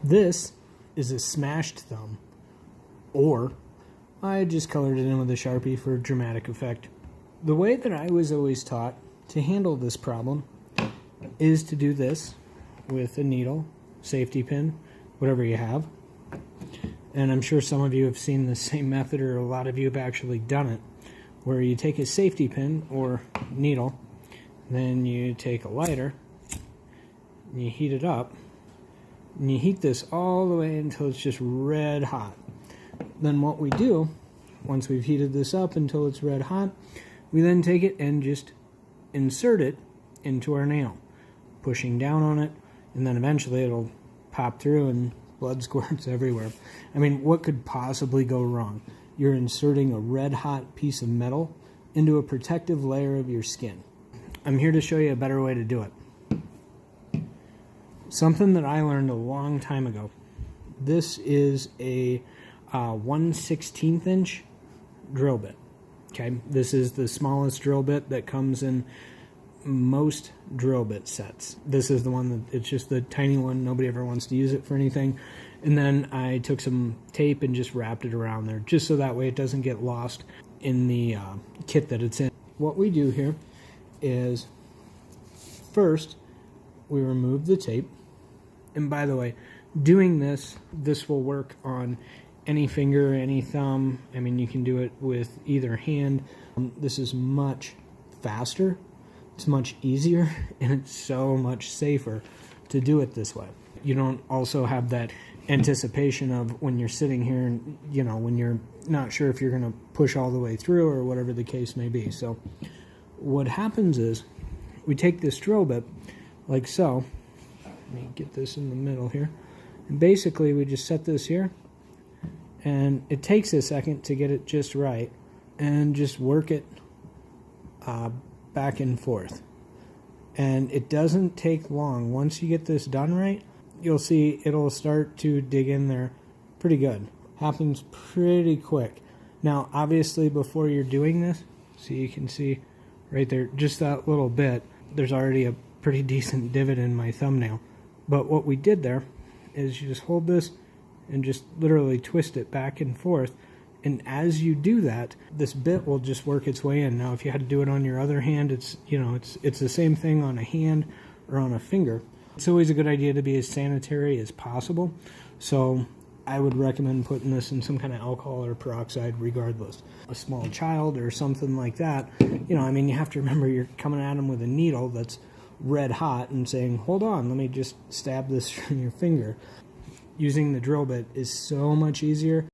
This is a smashed thumb, or I just colored it in with a Sharpie for dramatic effect. The way that I was always taught to handle this problem is to do this with a needle, safety pin, whatever you have. And I'm sure some of you have seen the same method, or a lot of you have actually done it, where you take a safety pin or needle, then you take a lighter, and you heat it up, and you heat this all the way until it's just red hot. Then what we do, once we've heated this up until it's red hot, we then take it and just insert it into our nail, pushing down on it, and then eventually it'll pop through and blood squirts everywhere. I mean, what could possibly go wrong? You're inserting a red hot piece of metal into a protective layer of your skin. I'm here to show you a better way to do it. Something that I learned a long time ago. This is a 1/16 inch drill bit. Okay, this is the smallest drill bit that comes in most drill bit sets. This is the one that, it's just the tiny one, nobody ever wants to use it for anything. And then I took some tape and just wrapped it around there, just so that way it doesn't get lost in the kit that it's in. What we do here is, first we remove the tape. And by the way, doing this will work on any finger, any thumb. I mean, you can do it with either hand. This is much faster, it's much easier, and it's so much safer to do it this way. You don't also have that anticipation of when you're sitting here and, you know, when you're not sure if you're going to push all the way through or whatever the case may be. So what happens is we take this drill bit like so. Let me get this in the middle here. And basically we just set this here, and it takes a second to get it just right, and just work it back and forth. And it doesn't take long. Once you get this done right, you'll see it'll start to dig in there pretty good. Happens pretty quick. Now, obviously, before you're doing this, so you can see right there, just that little bit, there's already a pretty decent divot in my thumbnail. But what we did there is you just hold this and just literally twist it back and forth. And as you do that, this bit will just work its way in. Now, if you had to do it on your other hand, it's the same thing on a hand or on a finger. It's always a good idea to be as sanitary as possible. So I would recommend putting this in some kind of alcohol or peroxide regardless. A small child or something like that, you know, I mean, you have to remember you're coming at them with a needle that's red hot and saying, hold on, let me just stab this from your finger. Using the drill bit is so much easier.